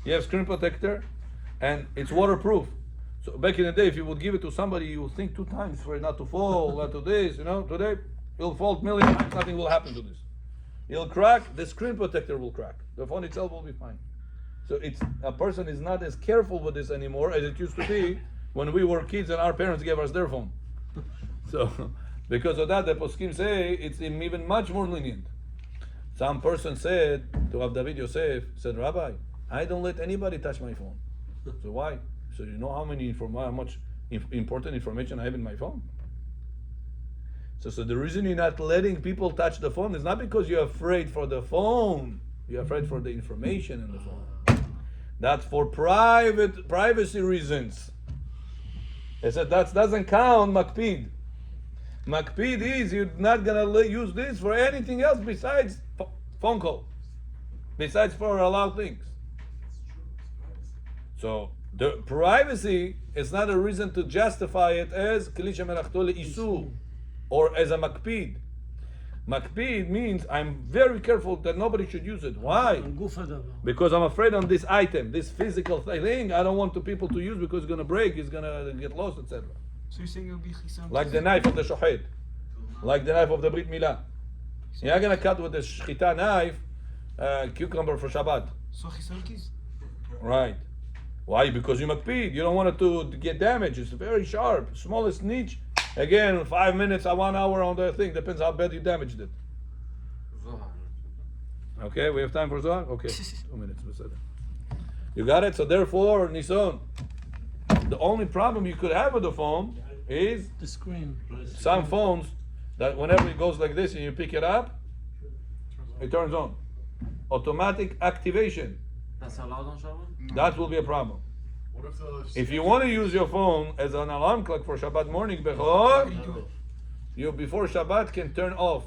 S1: You have screen protector, and it's waterproof. So back in the day, if you would give it to somebody, you would think 2 times for it not to fall, not to this, Today, it'll fall million times, nothing will happen to this. It'll crack, the screen protector will crack. The phone itself will be fine. So a person is not as careful with this anymore as it used to be when we were kids and our parents gave us their phone. So, because of that, the poskim say it's even much more lenient. Some person said to Rav David Yosef, said, Rabbi, I don't let anybody touch my phone. So why? So you know how much important information I have in my phone? So the reason you're not letting people touch the phone is not because you're afraid for the phone. You're afraid for the information in the phone. That's for privacy reasons. They said that doesn't count makpid. Makpid is you're not gonna use this for anything else besides phone call, besides for allowed things. So the privacy is not a reason to justify it as kli shemelachto le'isur or as a makpid. Makpid means I'm very careful that nobody should use it. Why? Because I'm afraid on this item, this physical thing, I don't want people to use because it's going to break, it's going to get lost, etc.
S4: So you're saying it'll be chisam?
S1: Like the knife of the shohet, like the knife of the Brit Milah. You're not going to cut with the shchita knife cucumber for Shabbat.
S4: So chisam kis?
S1: Right. Why? Because you makpid. You don't want it to get damaged. It's very sharp. Smallest niche. Again, 5 minutes or 1 hour on the thing. Depends how bad you damaged it.
S6: Zohar.
S1: Okay, we have time for Zohar? Okay, 2 minutes. You got it? So therefore, Nison, the only problem you could have with the phone is
S2: the screen.
S1: some phones that whenever it goes like this and you pick it up, it turns on. Automatic activation.
S8: That's allowed on Shabbat?
S1: That will be a problem.
S10: What if the
S1: If you want to use your phone as an alarm clock for Shabbat morning, before you before Shabbat can turn off,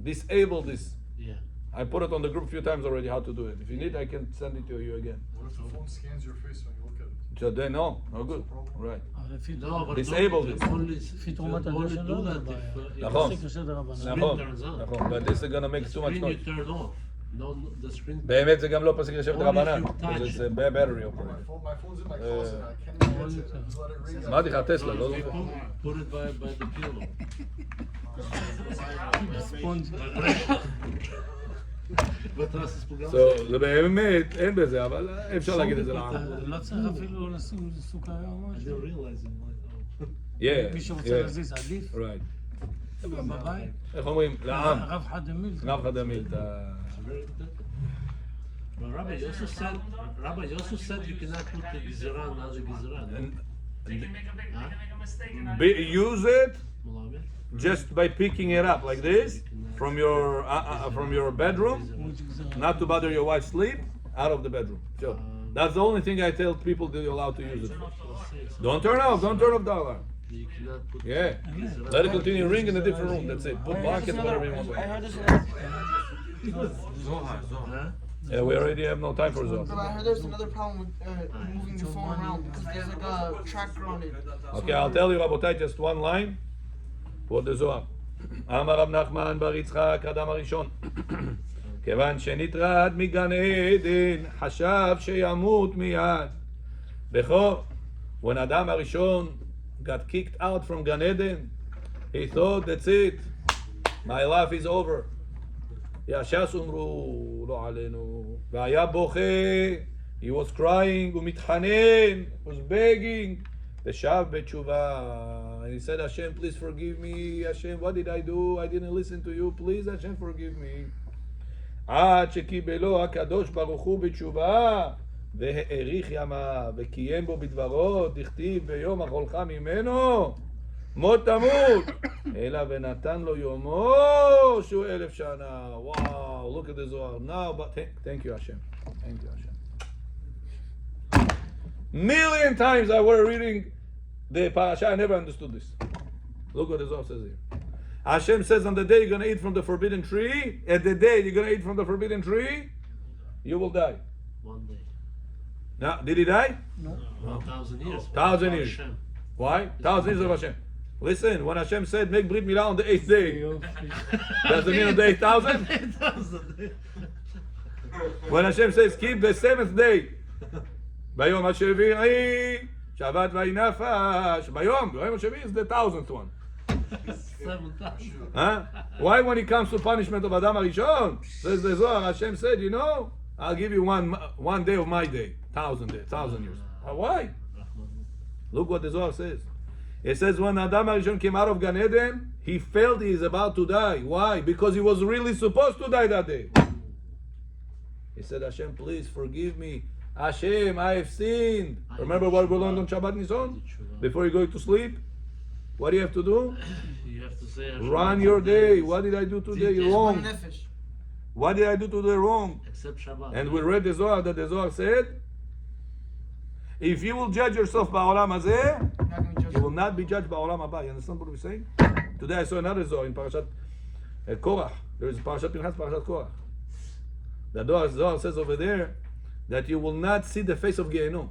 S1: disable this.
S3: Yeah.
S1: I put it on the group a few times already how to do it. If you need, I can send it to you again.
S10: What if the phone scans your face when you look at it?
S1: So then, no good. Right.
S3: No, but
S1: Disable
S3: don't-
S1: this.
S3: Only,
S2: לפי
S3: don't
S2: תרומת
S3: only
S2: הדשן
S3: do
S2: לא
S3: that
S2: זה בעיה.
S3: if
S1: נכון.
S2: תפסיק לשדר רבנן.
S1: נכון,
S3: turns on.
S1: נכון. But this is gonna make
S3: the
S1: too much
S3: screen
S1: noise.
S3: you turn off. No, the screen.
S1: באמת זה גם לא פסק לשבת
S3: Only
S1: רבנן.
S3: if you touch
S1: It's
S3: it.
S1: a battery
S10: My
S1: operated.
S10: phone's in my closet. I can't even get to it. Just let it ring.
S1: אמרתי לך, טסלה,
S3: No,
S1: לא
S3: if you
S1: זוכר.
S3: put it by the pillow. בתרס פוגע.
S1: So, זה באמת, אין בזה, אבל אפשר להגיד את זה לעם.
S2: לא צריך אפילו לשים סוכריה או
S3: I
S2: משהו.
S3: didn't realize it. Like,
S1: Yeah,
S2: מי שרוצה
S1: yeah,
S2: להזיז עדיף.
S1: right.
S2: בבית.
S1: איך אומרים? לעם.
S2: רב חד דמיל.
S1: רב חדמיל.
S3: it's very good. But Rabbi, you also said you cannot put the gizeran, not the gizeran.
S5: They can make a mistake. And
S1: Use it
S3: Malawi?
S1: just by picking it up like this from your bedroom, not to bother your wife's sleep, out of the bedroom. So that's the only thing I tell people that you're allowed to use it for. Don't turn off the alarm.
S3: You cannot put
S1: Yeah. Let it continue ring in a different room. That's it. Put blankets, whatever you want.
S10: I heard this.
S8: Zohar.
S3: Huh?
S1: Yeah, we already have no time for Zohar.
S10: But I heard there's another problem with moving the phone around because there's like a tracker on it.
S1: Okay, I'll tell you, Rabotai, just one line for the Zohar. אמר רב נחמן בר יצחק, האדם הראשון, כיוון שנטרד מגן עדן, חשב שימות מיד. בכור, when Adam הראשון got kicked out from Gan Eden, he thought, that's it, my life is over. ישס אמרו, לא עלינו, והיה בוכה, he was crying, ומתחנן, was begging, ושב בתשובה. And he said, Hashem, please forgive me. Hashem, what did I do? I didn't listen to you. Please, Hashem, forgive me. עד שקיבלו הקדוש ברוך הוא בתשובה, והאריך ימיו, וקיים בו בדברו, דכתיב ביום אכולך ממנו, מות תמות, אלא ונתן לו יומו שהוא 1,000 שנה. Wow, look at the Zohar now, but thank you, Hashem. Thank you, Hashem. Million times I were reading the parasha, I never understood this. Look what the Zohar says here. Hashem says on the day you're going to eat from the forbidden tree, at the day you're going to eat from the forbidden tree, you will die.
S3: one day.
S1: Now, did he die?
S2: No.
S3: 1,000 years.
S1: 1,000 years.
S3: Hashem.
S1: Why? 1,000 years of Hashem. Listen, when Hashem said make Brit Milah on the 8th day, does it mean on the 8,000?
S3: 8,000.
S1: When Hashem says keep the 7th day, ביום השביעי, Shabbat vayinafash. Bayom HaShavi is the 1,000th one.
S3: 7,000.
S1: Huh? Why when it comes to punishment of Adam HaRishon, says the Zohar, Hashem said, you know, I'll give you one day of my day, 1,000 days, 1,000 years. Why? Look what the Zohar says. It says when Adam HaRishon came out of Gan Eden, he felt he is about to die. Why? Because he was really supposed to die that day. He said, Hashem, please forgive me. Hashem, I have sinned. Remember what we learned on Shabbat Nison? Before you go to sleep, what do you have to do?
S3: You have to say
S1: Run your day. What did I do today wrong? What did I do today wrong?
S3: Except Shabbat.
S1: And we read the Zohar that the Zohar said, if you will judge yourself ba'olam hazeh, you will not be judged ba'olam haba. You understand what we're saying? Today I saw another Zohar in Parashat Korach. There is Parashat Pinchas, Parashat Korach. The Zohar says over there that you will not see the face of Gehenom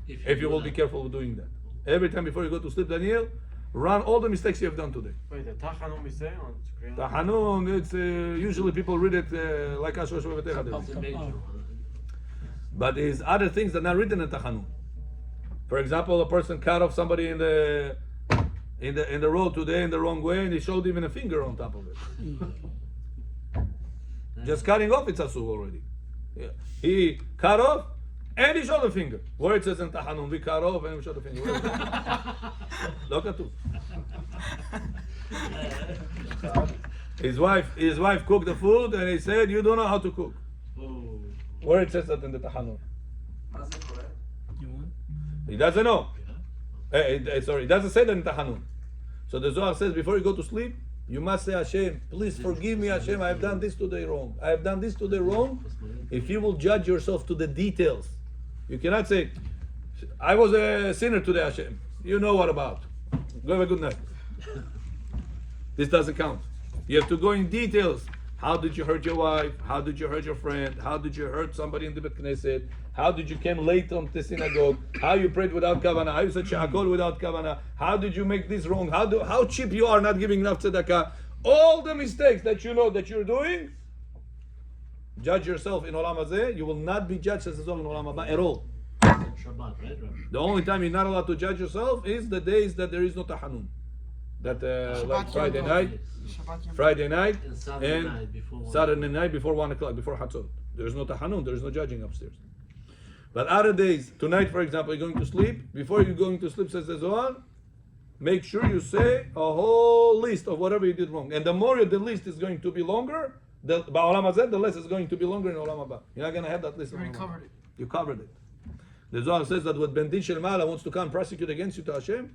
S1: if you will be careful of doing that. Every time before you go to sleep, Daniel, run all the mistakes you have done today.
S8: Wait, the Tachanun we say on screen?
S1: Tahanun, it's usually people read it like Ashosh Ve'Vetecha.
S3: It's a major one.
S1: But there's other things that are not written in Tachanun. For example, a person cut off somebody in the road today in the wrong way, and he showed even a finger on top of it. Just cutting off, it's asur already. Yeah. He cut off and he showed a finger. Where it says in Tachanun, we cut off and we showed a finger. Look at His wife cooked the food and he said, you don't know how to cook.
S3: Oh.
S1: Where it says that in the Tachanun?
S2: You want?
S1: He doesn't know. Sorry, it doesn't say that in Tachanun. So the Zohar says before you go to sleep, you must say, Hashem, please forgive me, Hashem, I have done this today wrong. I have done this today wrong. If you will judge yourself to the details, you cannot say, I was a sinner today, Hashem. You know what about. Go have a good night. This doesn't count. You have to go in details. How did you hurt your wife? How did you hurt your friend? How did you hurt somebody in the Bet Knesset? How did you come late on the synagogue? How you prayed without kavanah? How you said sha'akol without kavanah? How did you make this wrong? How cheap you are not giving enough tzedakah? All the mistakes that you know that you're doing, judge yourself in olam hazeh. You will not be judged as a in olam haba at all.
S3: Shabbat, right, Rabbi?
S1: The only time you're not allowed to judge yourself is the days that there is no tahanun. That like Friday night,
S3: And Saturday night before
S1: Saturday night before 1 o'clock, before Hatzot. There is no tahanun, there is no judging upstairs. But other days, tonight for example, you're going to sleep. Before you're going to sleep, says the Zohar, make sure you say a whole list of whatever you did wrong. And the more the list is going to be longer, the less is going to be longer in Olam Haba. You're not going to have that list.
S10: You already covered it.
S1: You covered it. The Zohar says that when Ben Din Shel Ma'ala wants to come prosecute against you to Hashem,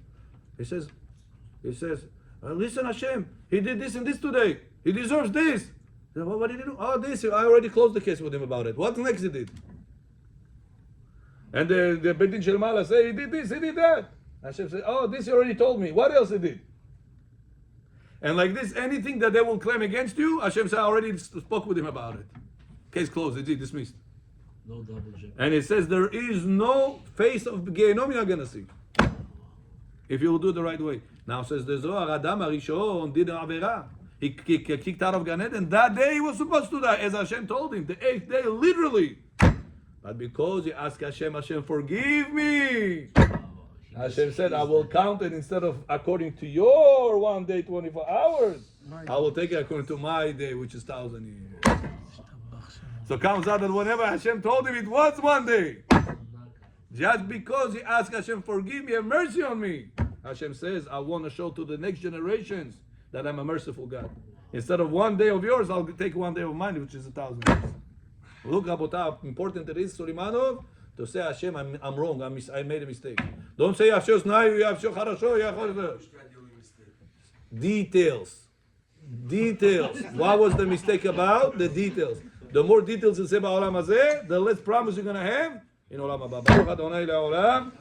S1: he says, listen Hashem, he did this and this today. He deserves this. What did he do? Oh, this. I already closed the case with him about it. What next he did? And the Ben Din Shel Ma'ala say, he did this, he did that. Hashem said, oh, this you already told me. What else he did? And like this, anything that they will claim against you, Hashem said, I already spoke with him about it. Case closed, it's dismissed.
S3: No double jeopardy.
S1: And it says there is no face of Gehenom you're going to see. If you will do it the right way. Now says the Zohar, Adam Arishon did an Avera. He kicked out of Gan Eden. That day he was supposed to die, as Hashem told him. The 8th day, literally. But because he asked Hashem, Hashem, forgive me. Hashem said, I will count it instead of according to your 1 day, 24 hours. I will take it according to my day, which is 1,000 years. So it comes out that whenever Hashem told him it was 1 day, just because he asked Hashem, forgive me, have mercy on me, Hashem says, I want to show to the next generations that I'm a merciful God. Instead of 1 day of yours, I'll take 1 day of mine, which is 1,000 years. Look, Rabotah, how important it is, Suleimanov, to say, Hashem, I'm wrong, I made a mistake. Don't say, Hashem, Details. What was the mistake about? The details. The more details you say about Olam Hazeh, the less promise you're going to have in Olam Haba. Baruch Adonai Le'olam.